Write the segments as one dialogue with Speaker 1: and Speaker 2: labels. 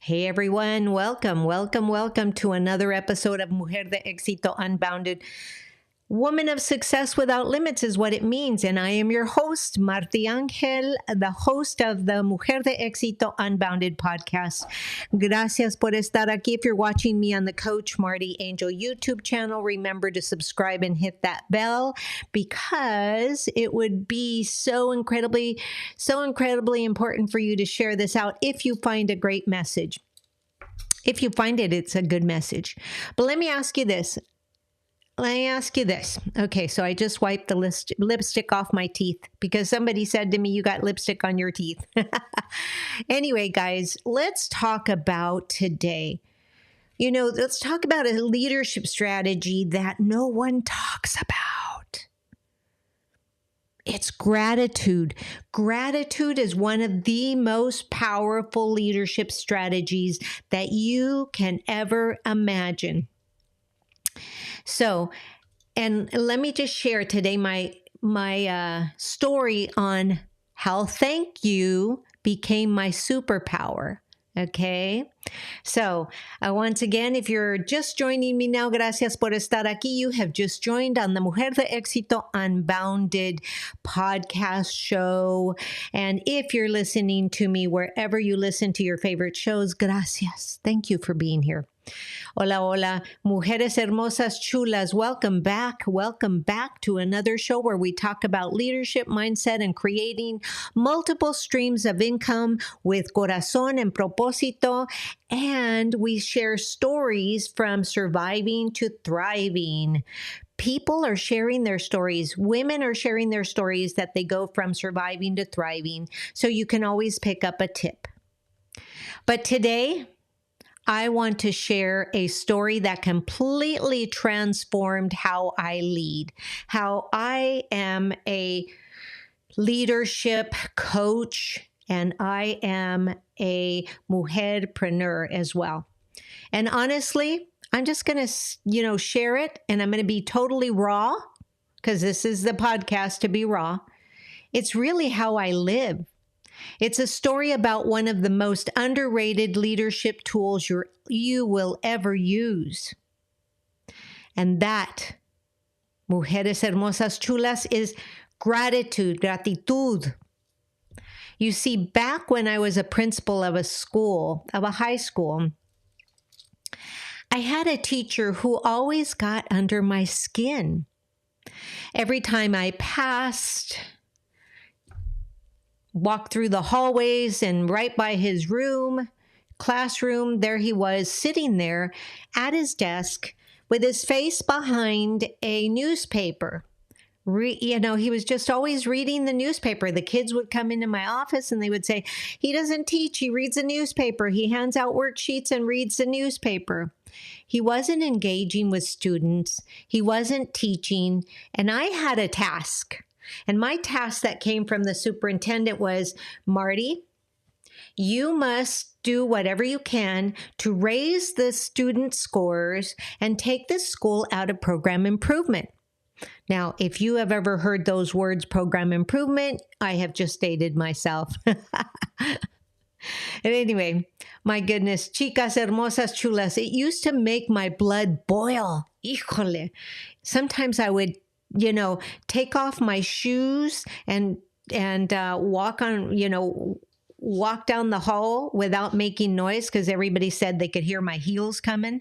Speaker 1: Hey everyone, welcome to another episode of Mujer De Éxito Unbounded. Woman of success without limits is what it means. And I am your host, Marti Angel, the host of the Mujer De Éxito Unbounded podcast. Gracias por estar aquí. If you're watching me on the Coach Marti Angel YouTube channel, remember to subscribe and hit that bell because it would be so incredibly important for you to share this out if you find a great message. If you find it, it's a good message. But let me ask you this. Okay, so I just wiped the lipstick off my teeth because somebody said to me, you got lipstick on your teeth. Anyway, guys, let's talk about today. Let's talk about a leadership strategy that no one talks about. It's gratitude. Gratitude is one of the most powerful leadership strategies that you can ever imagine. So, and let me just share today my story on how thank you became my superpower. Okay, so once again, if you're just joining me now, gracias por estar aquí. You have just joined on the Mujer De Éxito Unbounded podcast show. And if you're listening to me wherever you listen to your favorite shows, gracias. Thank you for being here. Hola, mujeres hermosas chulas. Welcome back to another show where we talk about leadership, mindset, and creating multiple streams of income with corazón and propósito. And we share stories from surviving to thriving. People are sharing their stories. Women are sharing their stories that they go from surviving to thriving. So you can always pick up a tip. But today, I want to share a story that completely transformed how I lead, how I am a leadership coach, and I am a mujerpreneur as well. And honestly, I'm just going to, share it, and I'm going to be totally raw because this is the podcast to be raw. It's really how I live. It's a story about one of the most underrated leadership tools you will ever use. And that, mujeres hermosas chulas, is gratitude, gratitud. You see, back when I was a principal of a high school, I had a teacher who always got under my skin. Every time I walked through the hallways and right by his classroom, there he was sitting there at his desk with his face behind a newspaper. He was just always reading the newspaper. The kids would come into my office and they would say, he doesn't teach, he reads the newspaper. He hands out worksheets and reads the newspaper. He wasn't engaging with students. He wasn't teaching. And I had a task. And my task that came from the superintendent was, Marti, you must do whatever you can to raise the student scores and take this school out of program improvement. Now, if you have ever heard those words, program improvement, I have just dated myself. And anyway, my goodness, chicas hermosas chulas, it used to make my blood boil. Híjole. Sometimes I would take off my shoes and walk down the hall without making noise because everybody said they could hear my heels coming.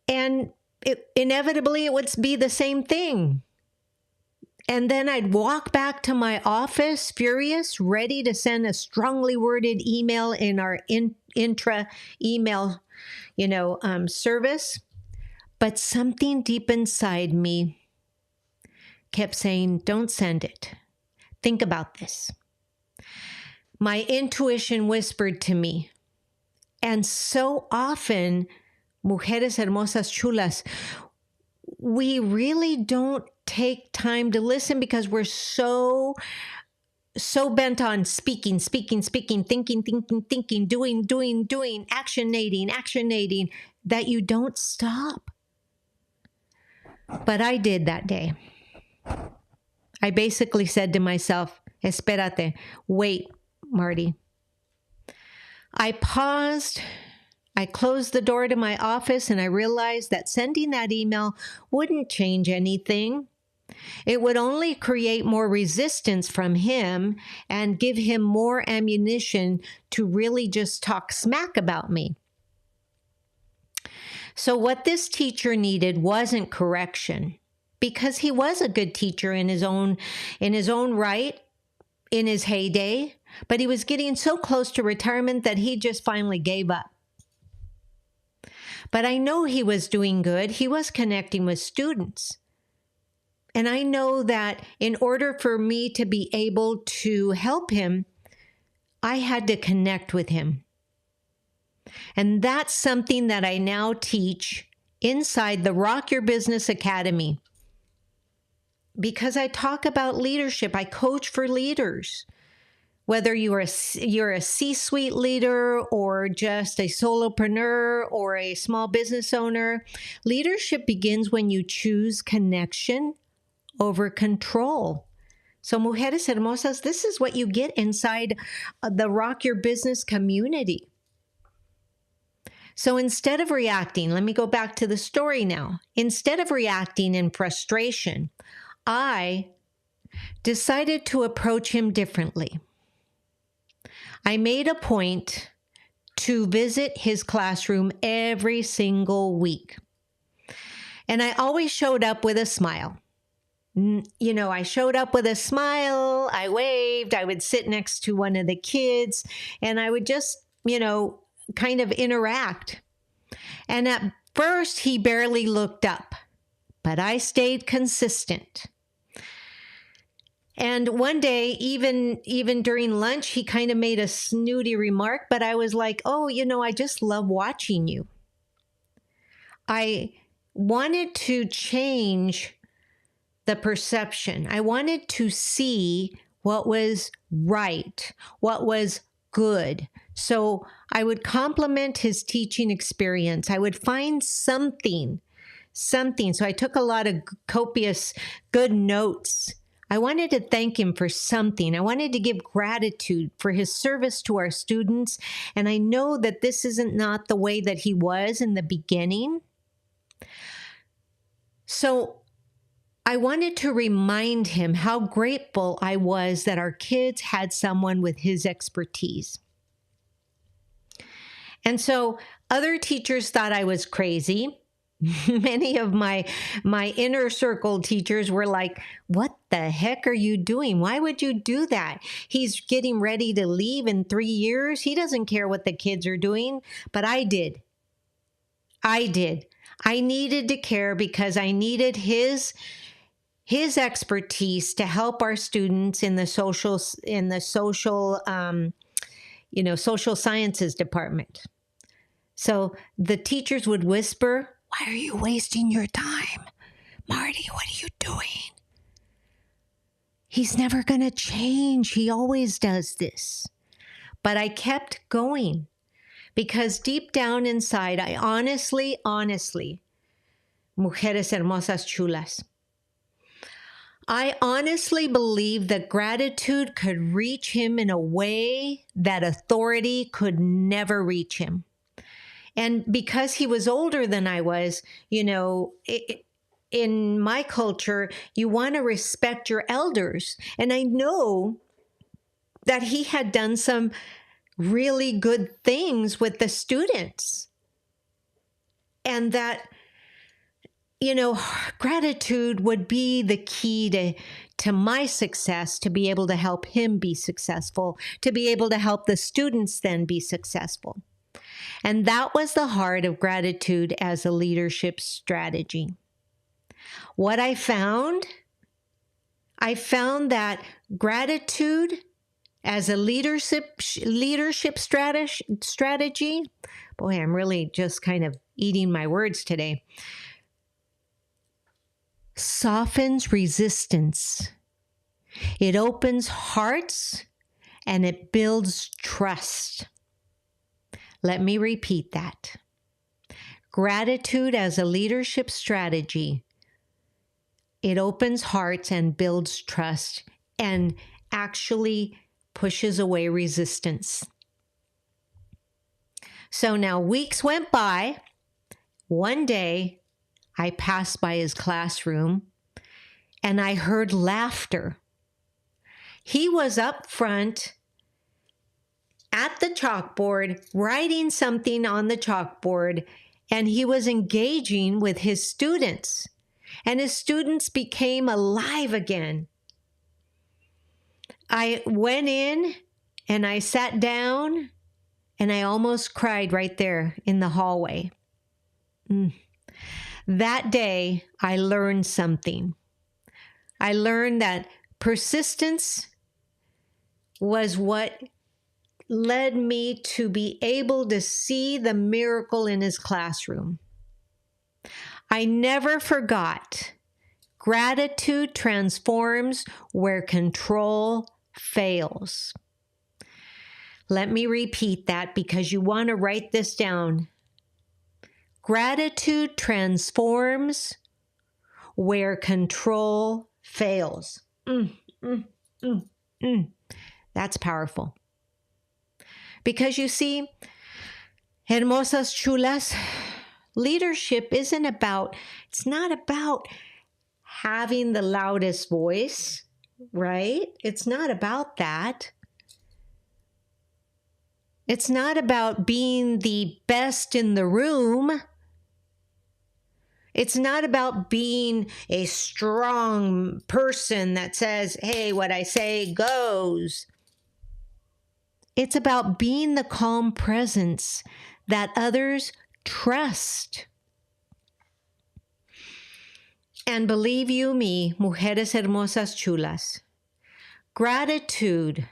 Speaker 1: And inevitably, it would be the same thing. And then I'd walk back to my office, furious, ready to send a strongly worded email in our intra-email, service. But something deep inside me kept saying, don't send it. Think about this. My intuition whispered to me. And so often, mujeres hermosas chulas, we really don't take time to listen because we're so bent on speaking, thinking, doing, actionating, that you don't stop. But I did that day. I basically said to myself, espérate, wait, Marti. I paused, I closed the door to my office, and I realized that sending that email wouldn't change anything. It would only create more resistance from him and give him more ammunition to really just talk smack about me. So what this teacher needed wasn't correction, because he was a good teacher in his own right, in his heyday, but he was getting so close to retirement that he just finally gave up. But I know he was doing good. He was connecting with students. And I know that in order for me to be able to help him, I had to connect with him. And that's something that I now teach inside the Rock Your Business Academy. Because I talk about leadership, I coach for leaders. Whether you're a C-suite leader or just a solopreneur or a small business owner, leadership begins when you choose connection over control. So, Mujeres Hermosas, this is what you get inside the Rock Your Business community. So instead of reacting, let me go back to the story now. Instead of reacting in frustration, I decided to approach him differently. I made a point to visit his classroom every single week. And I always showed up with a smile. You know, I showed up with a smile, I waved, I would sit next to one of the kids, and I would just, kind of interact. And at first, he barely looked up, but I stayed consistent. And one day, even during lunch, he kind of made a snooty remark, but I was like, oh, I just love watching you. I wanted to change the perception. I wanted to see what was right, what was good. So I would compliment his teaching experience. I would find something. So I took a lot of copious good notes. I wanted to thank him for something. I wanted to give gratitude for his service to our students. And I know that this isn't not the way that he was in the beginning. So I wanted to remind him how grateful I was that our kids had someone with his expertise. And so other teachers thought I was crazy. Many of my inner circle teachers were like, what the heck are you doing? Why would you do that? He's getting ready to leave in 3 years. He doesn't care what the kids are doing. But I did. I needed to care because I needed his expertise to help our students in the social sciences department. So the teachers would whisper, why are you wasting your time? Marti, what are you doing? He's never going to change. He always does this. But I kept going because deep down inside, I honestly, Mujeres Hermosas Chulas, I honestly believe that gratitude could reach him in a way that authority could never reach him. And because he was older than I was, in my culture, you want to respect your elders. And I know that he had done some really good things with the students. And that, gratitude would be the key to my success, to be able to help him be successful, to be able to help the students then be successful. And that was the heart of gratitude as a leadership strategy. What I found that gratitude as a leadership strategy, boy, I'm really just kind of eating my words today, softens resistance. It opens hearts and it builds trust. Let me repeat that. Gratitude as a leadership strategy. It opens hearts and builds trust and actually pushes away resistance. So now weeks went by. One day, I passed by his classroom and I heard laughter. He was up front at the chalkboard, writing something on the chalkboard, and he was engaging with his students. And his students became alive again. I went in and I sat down and I almost cried right there in the hallway. That day, I learned something. I learned that persistence was what led me to be able to see the miracle in his classroom. I never forgot. Gratitude transforms where control fails. Let me repeat that because you want to write this down. Gratitude transforms where control fails. That's powerful. Because you see, hermosas chulas, leadership it's not about having the loudest voice, right? It's not about that. It's not about being the best in the room. It's not about being a strong person that says, hey, what I say goes. It's about being the calm presence that others trust. And believe you me, mujeres hermosas chulas, gratitude,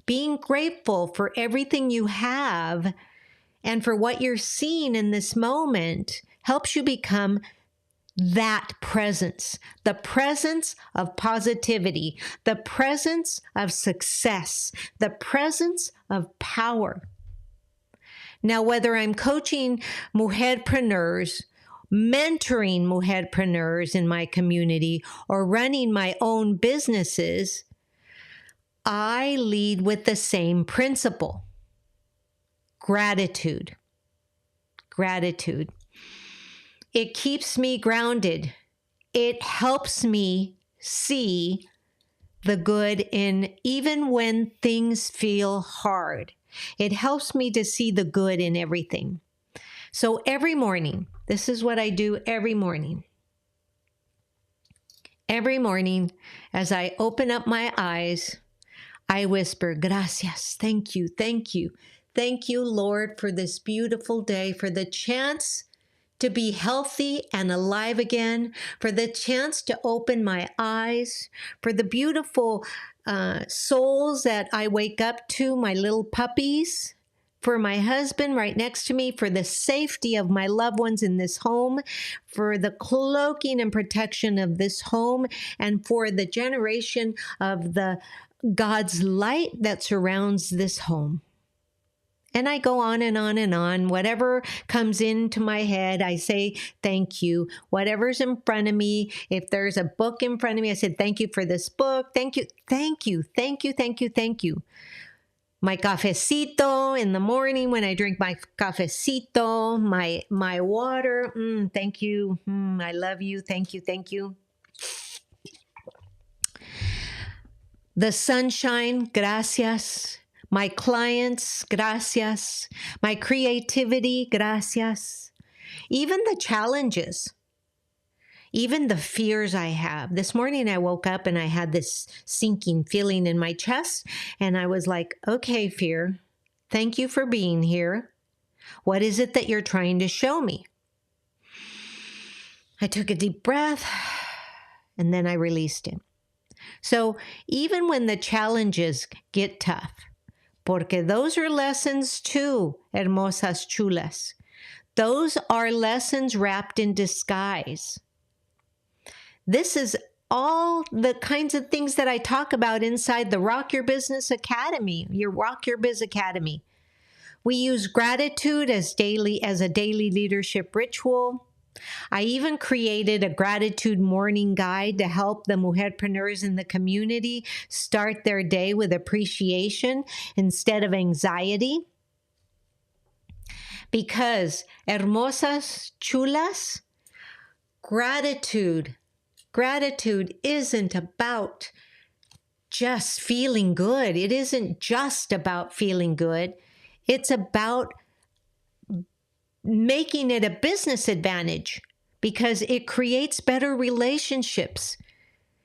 Speaker 1: being grateful for everything you have and for what you're seeing in this moment helps you become that presence, the presence of positivity, the presence of success, the presence of power. Now, whether I'm coaching MujerPreneurs, mentoring MujerPreneurs in my community, or running my own businesses, I lead with the same principle. Gratitude. Gratitude. It keeps me grounded. It helps me see the good in even when things feel hard. It helps me to see the good in everything. So every morning, this is what I do every morning. Every morning, as I open up my eyes, I whisper, gracias, thank you, thank you. Thank you, Lord, for this beautiful day, for the chance to be healthy and alive again, for the chance to open my eyes, for the beautiful souls that I wake up to, my little puppies, for my husband right next to me, for the safety of my loved ones in this home, for the cloaking and protection of this home, and for the generation of the God's light that surrounds this home. And I go on and on and on. Whatever comes into my head, I say, thank you. Whatever's in front of me, if there's a book in front of me, I said, thank you for this book. Thank you, thank you, thank you, thank you, thank you. My cafecito in the morning when I drink my cafecito, my water, thank you, I love you, thank you, thank you. The sunshine, gracias. My clients, gracias. My creativity, gracias. Even the challenges, even the fears I have. This morning I woke up and I had this sinking feeling in my chest. And I was like, okay, fear, thank you for being here. What is it that you're trying to show me? I took a deep breath and then I released it. So even when the challenges get tough, porque those are lessons too, hermosas chulas. Those are lessons wrapped in disguise. This is all the kinds of things that I talk about inside the Rock Your Business Academy, your Rock Your Biz Academy. We use gratitude as a daily leadership ritual. I even created a gratitude morning guide to help the mujerpreneurs in the community start their day with appreciation instead of anxiety. Because, hermosas, chulas, gratitude isn't about just feeling good. It isn't just about feeling good. It's about making it a business advantage because it creates better relationships.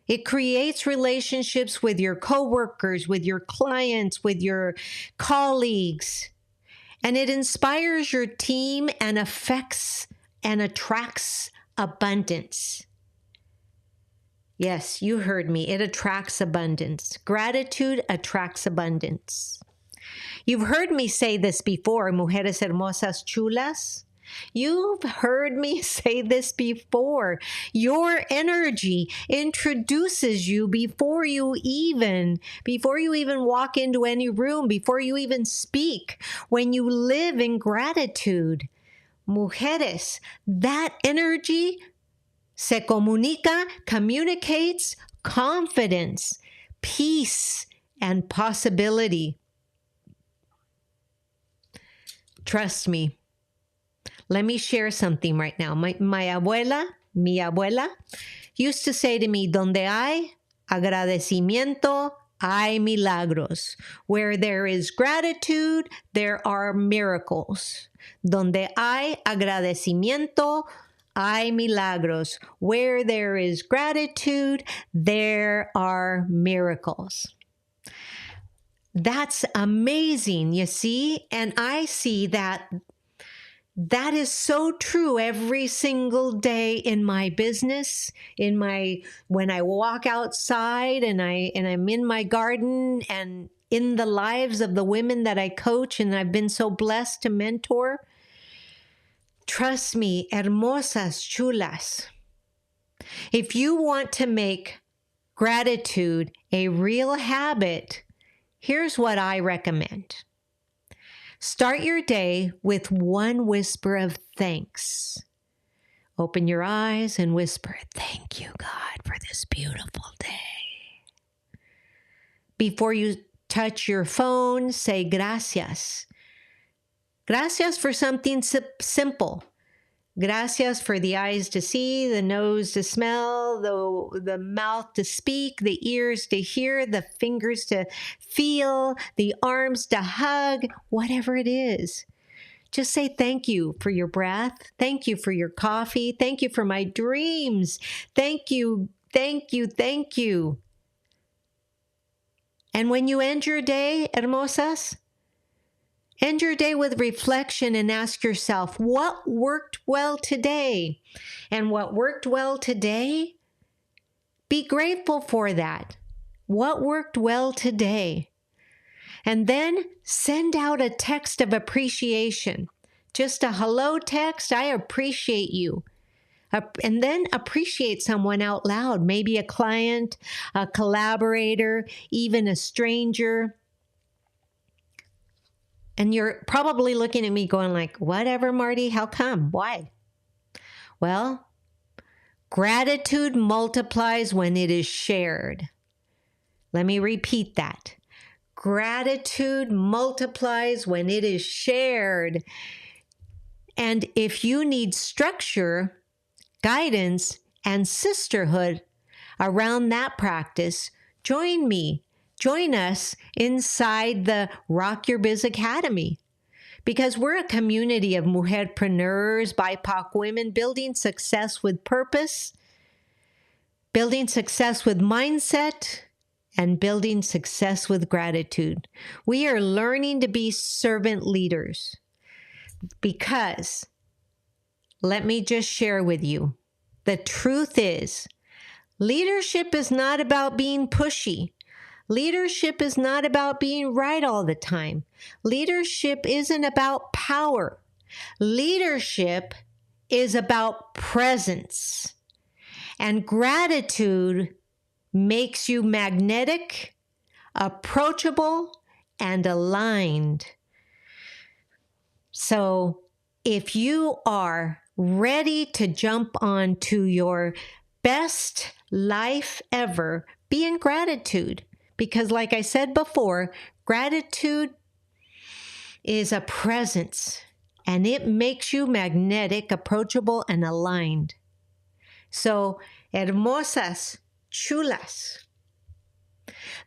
Speaker 1: It creates relationships with your coworkers, with your clients, with your colleagues. And it inspires your team and affects and attracts abundance. Yes, you heard me. It attracts abundance. Gratitude attracts abundance. You've heard me say this before, mujeres hermosas chulas. You've heard me say this before. Your energy introduces you before you even walk into any room, before you even speak. When you live in gratitude, mujeres, that energy se comunica, communicates confidence, peace, and possibility. Trust me. Let me share something right now. Mi abuela, used to say to me, donde hay agradecimiento, hay milagros. Where there is gratitude, there are miracles. Donde hay agradecimiento, hay milagros. Where there is gratitude, there are miracles. That's amazing, you see? And I see that is so true every single day in my business, when I walk outside and I'm in my garden and in the lives of the women that I coach and I've been so blessed to mentor. Trust me, hermosas, chulas. If you want to make gratitude a real habit, here's what I recommend. Start your day with one whisper of thanks. Open your eyes and whisper, thank you, God, for this beautiful day. Before you touch your phone, say gracias. Gracias for something simple. Gracias for the eyes to see, the nose to smell, the mouth to speak, the ears to hear, the fingers to feel, the arms to hug, whatever it is. Just say thank you for your breath. Thank you for your coffee. Thank you for my dreams. Thank you, thank you, thank you. And when you end your day, hermosas, end your day with reflection and ask yourself, what worked well today? And what worked well today? Be grateful for that. What worked well today? And then send out a text of appreciation. Just a hello text, I appreciate you. And then appreciate someone out loud, maybe a client, a collaborator, even a stranger. And you're probably looking at me going like, whatever, Marty, how come? Why? Well, gratitude multiplies when it is shared. Let me repeat that. Gratitude multiplies when it is shared. And if you need structure, guidance, and sisterhood around that practice, join me. Join us inside the Rock Your Biz Academy, because we're a community of MujerPreneurs, BIPOC women building success with purpose, building success with mindset, and building success with gratitude. We are learning to be servant leaders because, let me just share with you, the truth is, leadership is not about being pushy. Leadership is not about being right all the time. Leadership isn't about power. Leadership is about presence. And gratitude makes you magnetic, approachable, and aligned. So if you are ready to jump on to your best life ever, be in gratitude. Because like I said before, gratitude is a presence. and it makes you magnetic, approachable, and aligned. So, hermosas, chulas,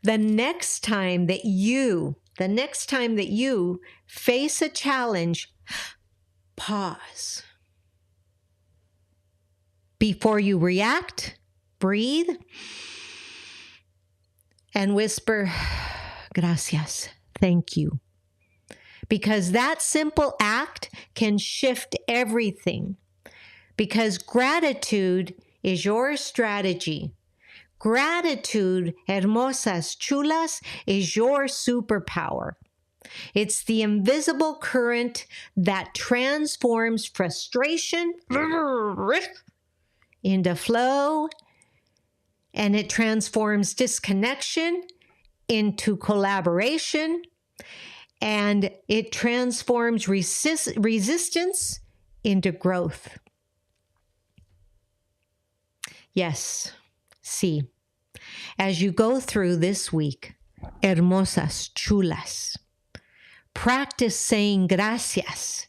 Speaker 1: the next time that you face a challenge, pause. Before you react, breathe and whisper, gracias, thank you. Because that simple act can shift everything. Because gratitude is your strategy. Gratitude, hermosas, chulas, is your superpower. It's the invisible current that transforms frustration into flow, and it transforms disconnection into collaboration, and it transforms resistance into growth. Yes, see, as you go through this week, hermosas, chulas, practice saying gracias.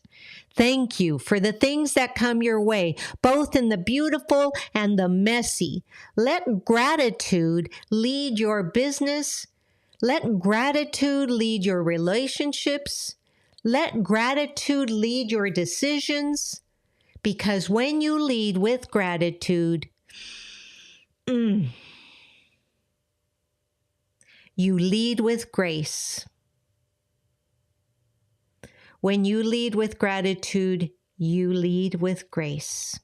Speaker 1: Thank you for the things that come your way, both in the beautiful and the messy. Let gratitude lead your business. Let gratitude lead your relationships. Let gratitude lead your decisions. Because when you lead with gratitude, you lead with grace. When you lead with gratitude, you lead with grace.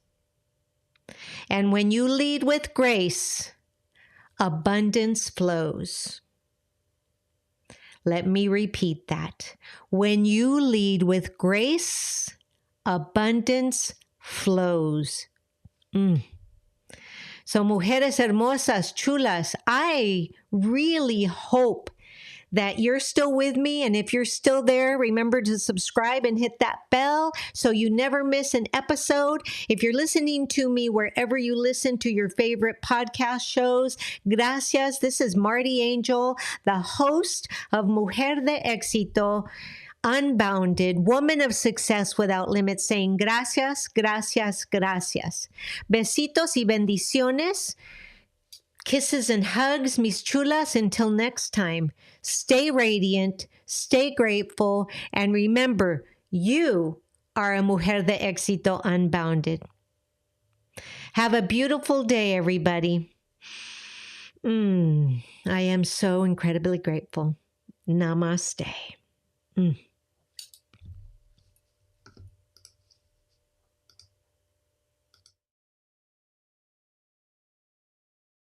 Speaker 1: And when you lead with grace, abundance flows. Let me repeat that. When you lead with grace, abundance flows. So, mujeres hermosas, chulas, I really hope that you're still with me. And if you're still there, remember to subscribe and hit that bell so you never miss an episode. If you're listening to me wherever you listen to your favorite podcast shows, gracias. This is Marti Angel, the host of Mujer De Éxito, Unbounded, woman of success without limits, saying gracias, gracias, gracias. Besitos y bendiciones. Kisses and hugs, mis chulas. Until next time, stay radiant, stay grateful, and remember, you are a Mujer De Éxito Unbounded. Have a beautiful day, everybody. I am so incredibly grateful. Namaste.